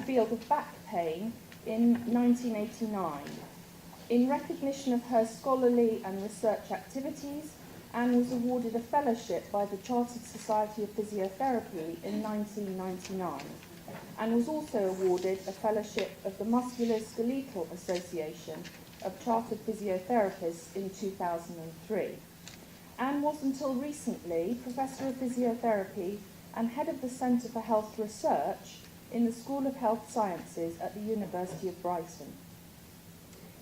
field of back pain in 1989. In recognition of her scholarly and research activities, Anne was awarded a fellowship by the Chartered Society of Physiotherapy in 1999, and was also awarded a fellowship of the Musculoskeletal Association of Chartered Physiotherapists in 2003. Anne was until recently Professor of Physiotherapy and Head of the Centre for Health Research in the School of Health Sciences at the University of Brighton.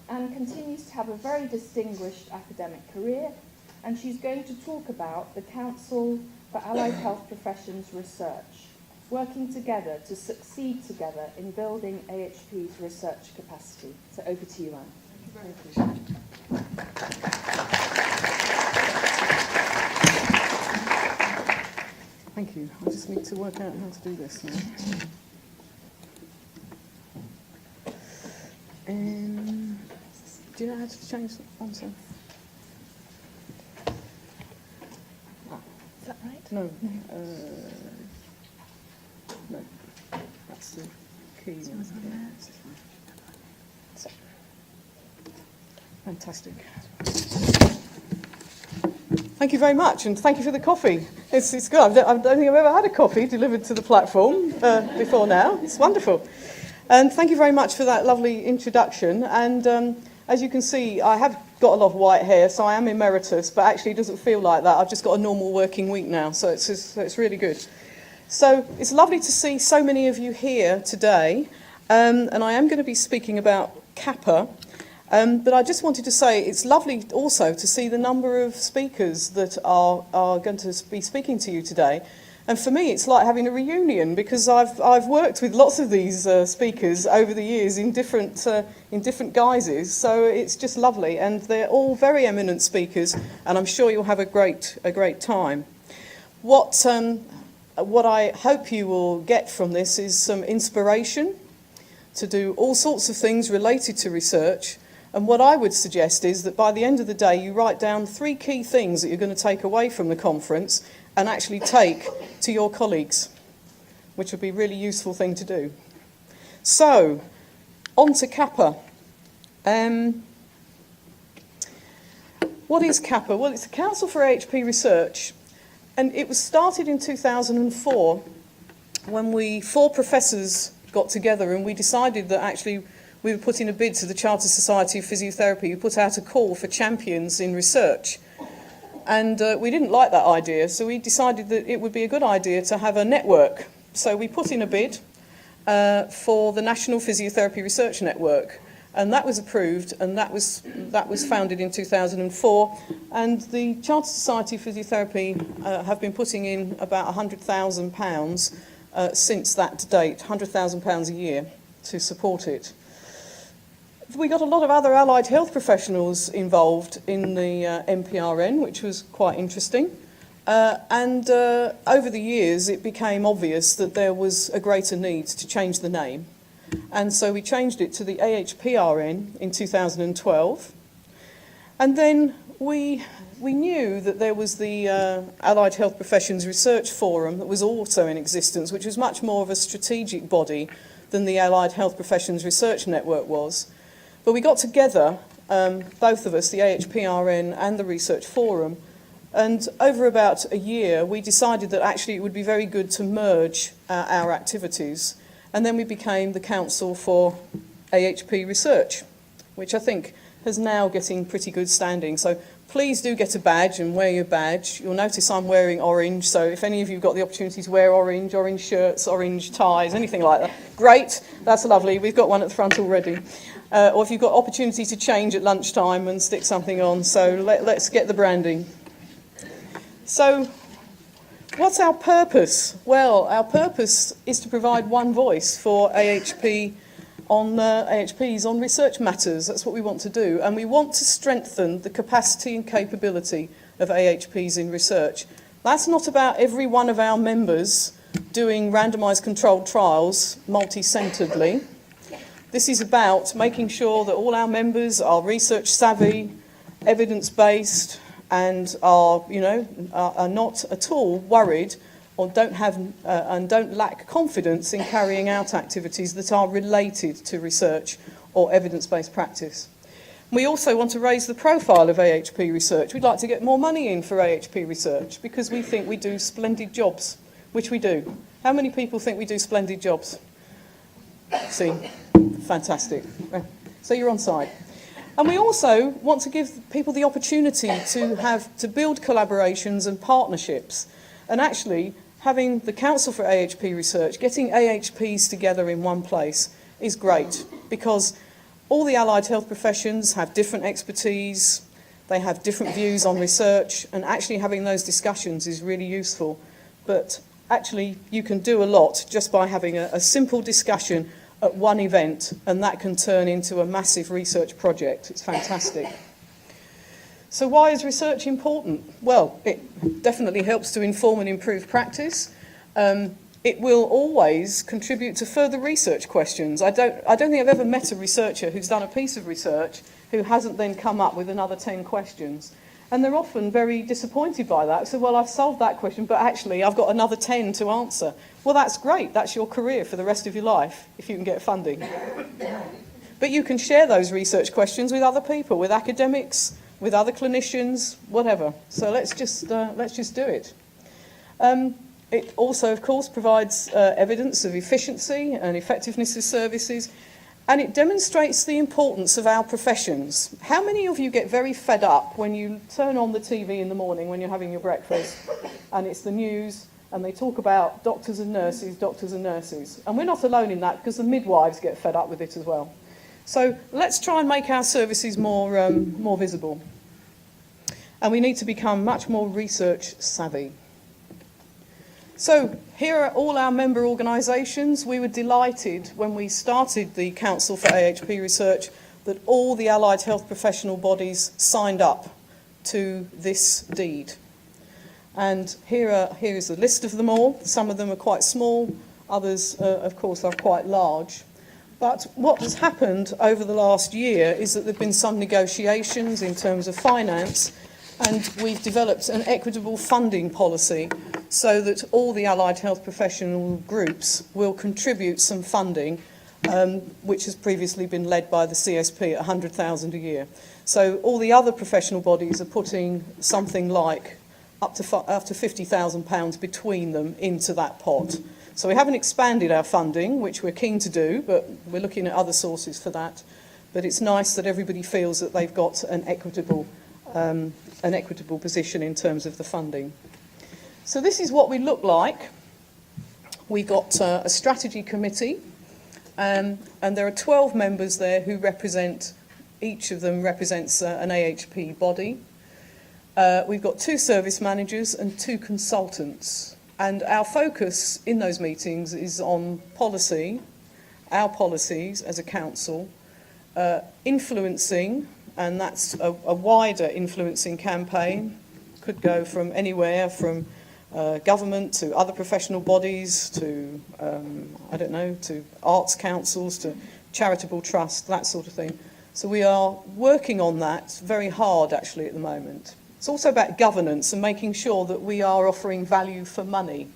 Anne continues to have a very distinguished academic career, and she's going to talk about the Council for Allied Health Professions Research, working together to succeed together in building AHP's research capacity. So over to you, Anne. Thank you very much. Thank you. I just need to work out how to do this now. Do you know how to change the onto? Is that right? No. No. That's the key. So, fantastic. Thank you very much, and thank you for the coffee. It's good. I don't think I've ever had a coffee delivered to the platform before now. It's wonderful. And thank you very much for that lovely introduction. And as you can see, I have got a lot of white hair, so I am emeritus, but actually it doesn't feel like that. I've just got a normal working week now, so it's really good. So it's lovely to see so many of you here today, and I am going to be speaking about CAHPR. But I just wanted to say it's lovely also to see the number of speakers that are going to be speaking to you today. And for me, it's like having a reunion, because I've worked with lots of these speakers over the years in different guises. So it's just lovely, and they're all very eminent speakers, and I'm sure you'll have a great time. What I hope you will get from this is some inspiration to do all sorts of things related to research. And what I would suggest is that by the end of the day, you write down 3 key things that you're going to take away from the conference and actually take to your colleagues, which would be a really useful thing to do. So, on to CAHPR. What is CAHPR? Well, it's the Council for AHP Research, and it was started in 2004 when 4 professors got together and we decided that actually we were putting a bid to the Chartered Society of Physiotherapy. We put out a call for champions in research. And we didn't like that idea, so we decided that it would be a good idea to have a network. So we put in a bid for the National Physiotherapy Research Network, and that was approved, and that was founded in 2004. And the Chartered Society of Physiotherapy have been putting in about £100,000 since that date, £100,000 a year to support it. We got a lot of other allied health professionals involved in the MPRN, which was quite interesting. And over the years, it became obvious that there was a greater need to change the name. And so we changed it to the AHPRN in 2012. And then we knew that there was the Allied Health Professions Research Forum that was also in existence, which was much more of a strategic body than the Allied Health Professions Research Network was. But we got together, both of us, the AHPRN and the Research Forum, and over about a year we decided that actually it would be very good to merge our activities, and then we became the Council for AHP Research, which I think is now getting pretty good standing. So please do get a badge and wear your badge. You'll notice I'm wearing orange, so if any of you have got the opportunity to wear orange shirts, orange ties, anything like that, great, that's lovely. We've got one at the front already. Or if you've got opportunity to change at lunchtime and stick something on, so let's get the branding. So, what's our purpose? Well, our purpose is to provide one voice for AHPs on research matters. That's what we want to do, and we want to strengthen the capacity and capability of AHPs in research. That's not about every one of our members doing randomised controlled trials multi-centredly. This is about making sure that all our members are research savvy, evidence-based, and are not at all worried or don't have and don't lack confidence in carrying out activities that are related to research or evidence-based practice. We also want to raise the profile of AHP research. We'd like to get more money in for AHP research because we think we do splendid jobs, which we do. How many people think we do splendid jobs? See, fantastic. So you're on side. And we also want to give people the opportunity to build collaborations and partnerships. And actually, having the Council for AHP Research, getting AHPs together in one place is great because all the allied health professions have different expertise, they have different views on research, and actually having those discussions is really useful. But actually, you can do a lot just by having a simple discussion at one event, and that can turn into a massive research project. It's fantastic. So why is research important? Well, it definitely helps to inform and improve practice. It will always contribute to further research questions. I don't think I've ever met a researcher who's done a piece of research who hasn't then come up with another 10 questions. And they're often very disappointed by that. So, well, I've solved that question, but actually I've got another 10 to answer. Well, that's great. That's your career for the rest of your life, if you can get funding. But you can share those research questions with other people, with academics, with other clinicians, whatever. So let's just do it. It also, of course, provides evidence of efficiency and effectiveness of services, and it demonstrates the importance of our professions. How many of you get very fed up when you turn on the TV in the morning when you're having your breakfast, and it's the news, and they talk about doctors and nurses, doctors and nurses? And we're not alone in that, because the midwives get fed up with it as well. So let's try and make our services more visible. And we need to become much more research savvy. So here are all our member organisations. We were delighted when we started the Council for AHP Research that all the allied health professional bodies signed up to this deed. And here is a list of them all. Some of them are quite small, others, of course, are quite large. But what has happened over the last year is that there have been some negotiations in terms of finance, and we've developed an equitable funding policy so that all the allied health professional groups will contribute some funding, which has previously been led by the CSP at 100,000 a year. So all the other professional bodies are putting something like up to £50,000 between them into that pot. So we haven't expanded our funding, which we're keen to do, but we're looking at other sources for that. But it's nice that everybody feels that they've got an equitable position in terms of the funding. So this is what we look like. We've got a strategy committee, and there are 12 members there who represent, each of them represents an AHP body. We've got 2 service managers and 2 consultants. And our focus in those meetings is on policy, our policies as a council, influencing, and that's a wider influencing campaign. Could go from anywhere from government to other professional bodies to, I don't know, to arts councils, to charitable trust, that sort of thing. So we are working on that very hard actually at the moment. It's also about governance and making sure that we are offering value for money,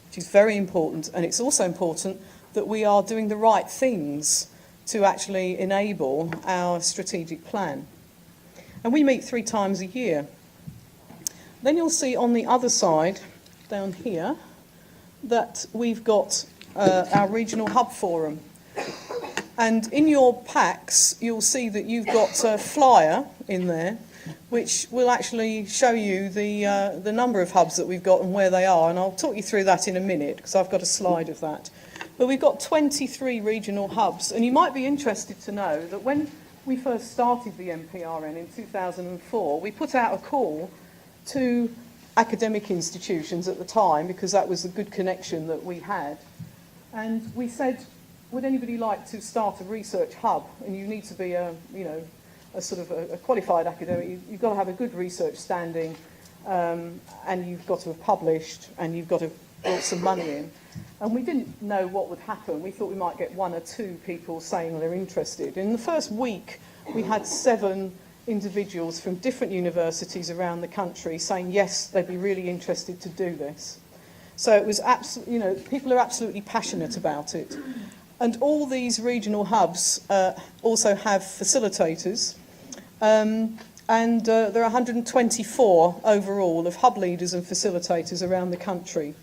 which is very important. And it's also important that we are doing the right things to actually enable our strategic plan. And we meet 3 times a year. Then you'll see on the other side, down here, that we've got our regional hub forum. And in your packs, you'll see that you've got a flyer in there, which will actually show you the number of hubs that we've got and where they are. And I'll talk you through that in a minute, because I've got a slide of that. But we've got 23 regional hubs. And you might be interested to know that when we first started the MPRN in 2004, we put out a call to academic institutions at the time, because that was a good connection that we had. And we said, would anybody like to start a research hub? And you need to be a sort of a qualified academic. You've got to have a good research standing, and you've got to have published, and you've got to have brought some money in. And we didn't know what would happen. We thought we might get 1 or 2 people saying they're interested. In the first week, we had 7 individuals from different universities around the country saying yes, they'd be really interested to do this. So it was people are absolutely passionate about it. And all these regional hubs also have facilitators. And there are 124 overall of hub leaders and facilitators around the country.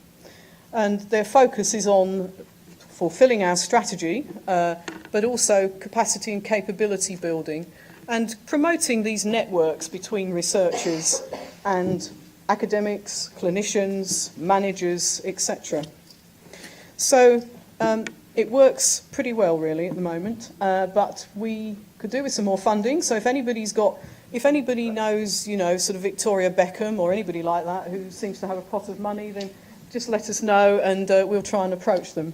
And their focus is on fulfilling our strategy, but also capacity and capability building, and promoting these networks between researchers and academics, clinicians, managers, etc. So it works pretty well, really, at the moment, but we could do with some more funding. So if anybody knows, sort of Victoria Beckham or anybody like that who seems to have a pot of money, then just let us know and we'll try and approach them.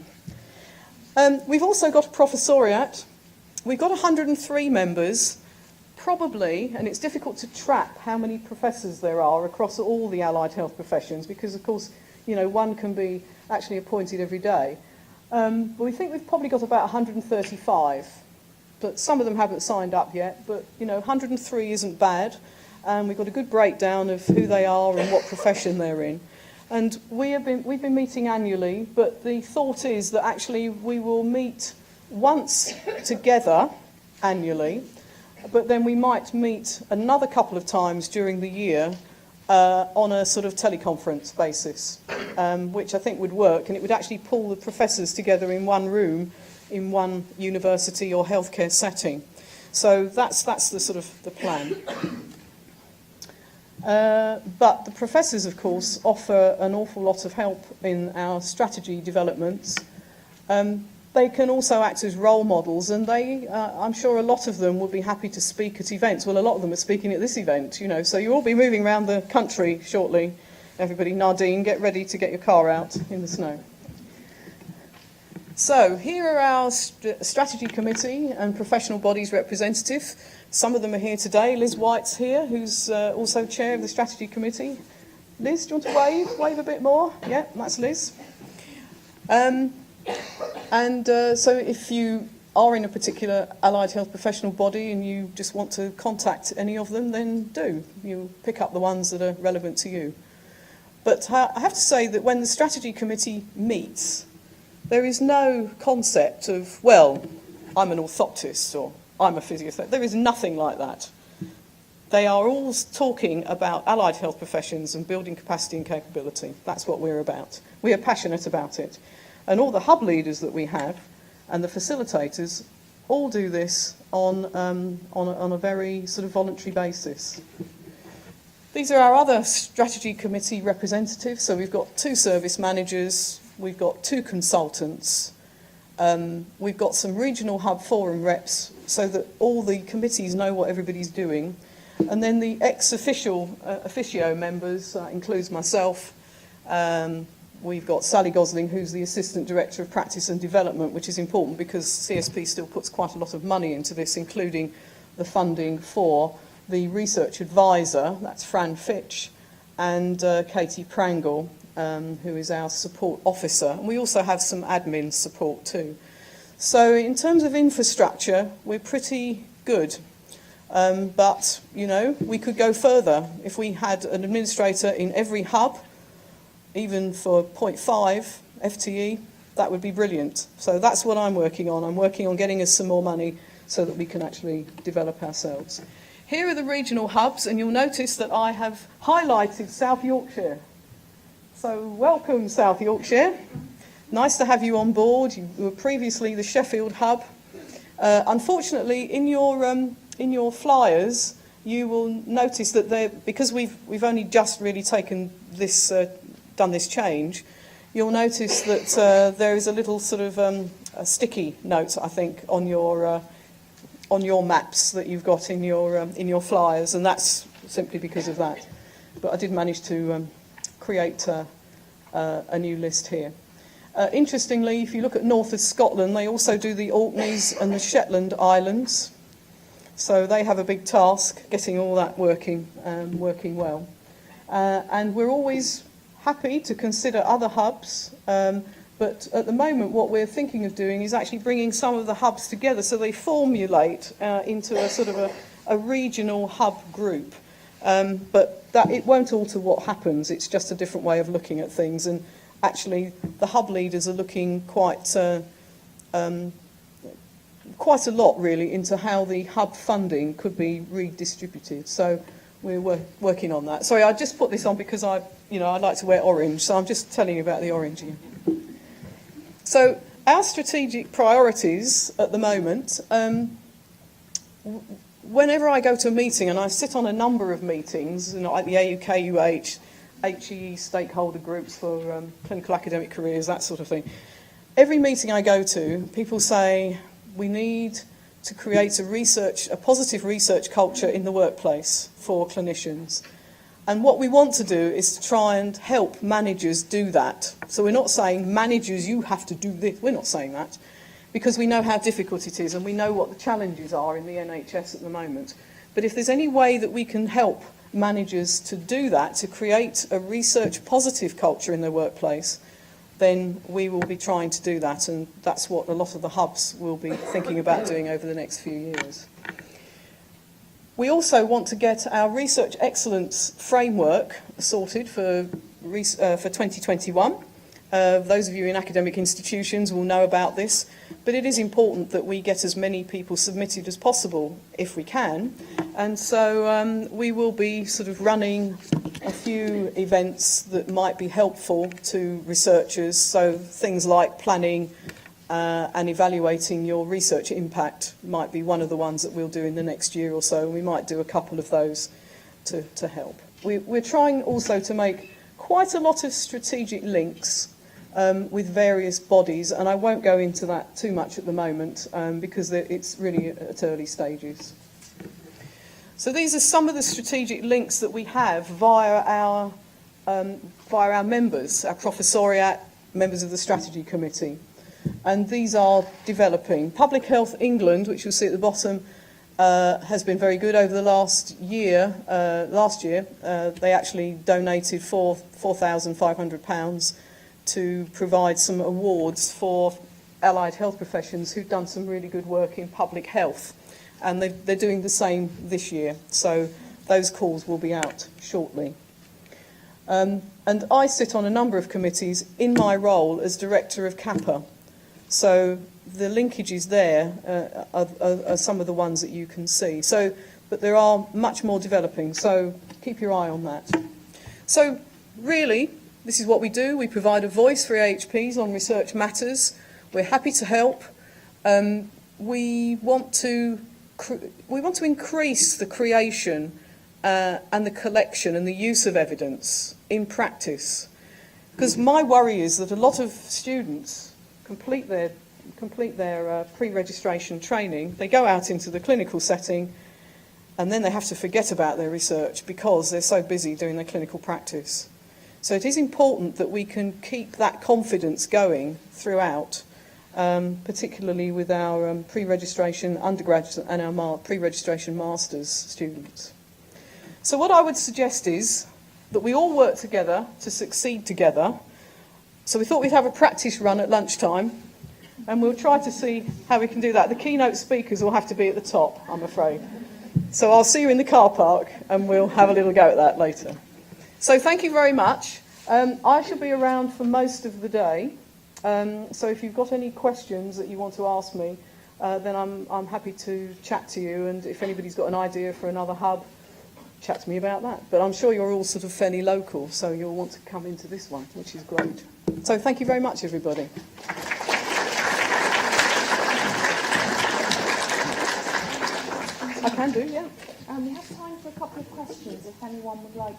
We've also got a professoriate. We've got 103 members, probably, and it's difficult to track how many professors there are across all the allied health professions because, of course, one can be actually appointed every day. But we think we've probably got about 135, but some of them haven't signed up yet. But 103 isn't bad, and we've got a good breakdown of who they are and what profession they're in. And we've been meeting annually, but the thought is that actually we will meet once together annually, but then we might meet another couple of times during the year on a sort of teleconference basis, which I think would work, and it would actually pull the professors together in one room in one university or healthcare setting. So that's the sort of the plan. But the professors, of course, offer an awful lot of help in our strategy developments. They can also act as role models, and I'm sure a lot of them would be happy to speak at events. Well, a lot of them are speaking at this event, so you'll all be moving around the country shortly. Everybody, Nardine, get ready to get your car out in the snow. So here are our strategy committee and professional bodies representative. Some of them are here today. Liz White's here, who's also chair of the strategy committee. Liz, do you want to wave a bit more? Yeah, that's Liz. So if you are in a particular allied health professional body and you just want to contact any of them, then do. You'll pick up the ones that are relevant to you. But I have to say that when the strategy committee meets, there is no concept of, well, I'm an orthoptist or I'm a physiotherapist. There is nothing like that. They are all talking about allied health professions and building capacity and capability. That's what we're about. We are passionate about it. And all the hub leaders that we have and the facilitators all do this on a very sort of voluntary basis. These are our other strategy committee representatives. So we've got 2 service managers, we've got 2 consultants, we've got some regional hub forum reps so that all the committees know what everybody's doing. And then the officio members, includes myself. We've got Sally Gosling, who's the Assistant Director of Practice and Development, which is important because CSP still puts quite a lot of money into this, including the funding for the research advisor, that's Fran Fitch, and Katie Prangle, who is our support officer. And we also have some admin support too. So in terms of infrastructure, we're pretty good. But, we could go further. If we had an administrator in every hub, even for 0.5 FTE, that would be brilliant. So that's what I'm working on. I'm working on getting us some more money so that we can actually develop ourselves. Here are the regional hubs, and you'll notice that I have highlighted South Yorkshire. So welcome, South Yorkshire. Nice to have you on board. You were previously the Sheffield hub. Unfortunately, in your flyers, you will notice that because we've only just really taken this done this change, you'll notice that there is a little sort of a sticky note, I think, on your maps that you've got in your flyers, and that's simply because of that. But I did manage to create a new list here. Interestingly, if you look at north of Scotland, they also do the Orkneys and the Shetland Islands. So they have a big task getting all that working well. And we're always happy to consider other hubs, but at the moment what we're thinking of doing is actually bringing some of the hubs together so they formulate into a sort of a regional hub group. But that it won't alter what happens, it's just a different way of looking at things. And actually the hub leaders are looking quite a lot really into how the hub funding could be redistributed. So we're working on that. Sorry, I just put this on because I like to wear orange, so I'm just telling you about the orange here. So our strategic priorities at the moment, whenever I go to a meeting, and I sit on a number of meetings, like the AUKUH, HEE stakeholder groups for clinical academic careers, that sort of thing. Every meeting I go to, people say we need to create a positive research culture in the workplace for clinicians. And what we want to do is to try and help managers do that. So we're not saying, managers, you have to do this. We're not saying that, because we know how difficult it is and we know what the challenges are in the NHS at the moment. But if there's any way that we can help managers to do that, to create a research positive culture in their workplace, then we will be trying to do that, and that's what a lot of the hubs will be thinking about doing over the next few years. We also want to get our research excellence framework sorted for 2021. Those of you in academic institutions will know about this, but it is important that we get as many people submitted as possible if we can. And so we will be sort of running a few events that might be helpful to researchers, so things like planning and evaluating your research impact might be one of the ones that we'll do in the next year or so. We might do a couple of those to help. We're trying also to make quite a lot of strategic links with various bodies, and I won't go into that too much at the moment because it's really at early stages. So these are some of the strategic links that we have via our members, our professoriate, members of the strategy committee. And these are developing. Public Health England, which you'll see at the bottom, has been very good over the last year. Last year, they actually donated £4,500 to provide some awards for allied health professions who've done some really good work in public health. And they're doing the same this year. So those calls will be out shortly. And I sit on a number of committees in my role as director of CAHPR. So the linkages there are some of the ones that you can see. So, but there are much more developing, so keep your eye on that. So really, this is what we do. We provide a voice for AHPs on research matters. We're happy to help. We want to increase the creation and the collection and the use of evidence in practice. Because my worry is that a lot of students complete their pre-registration training, they go out into the clinical setting, and then they have to forget about their research because they're so busy doing their clinical practice. So it is important that we can keep that confidence going throughout, particularly with our pre-registration undergraduate and our pre-registration masters students. So what I would suggest is that we all work together to succeed together. So we thought we'd have a practice run at lunchtime, and we'll try to see how we can do that. The keynote speakers will have to be at the top, I'm afraid. So I'll see you in the car park, and we'll have a little go at that later. So thank you very much. I shall be around for most of the day. So if you've got any questions that you want to ask me, then I'm happy to chat to you. And if anybody's got an idea for another hub, chat to me about that. But I'm sure you're all sort of fairly local, so you'll want to come into this one, which is great. So thank you very much, everybody. I can do, yeah. We have time for a couple of questions if anyone would like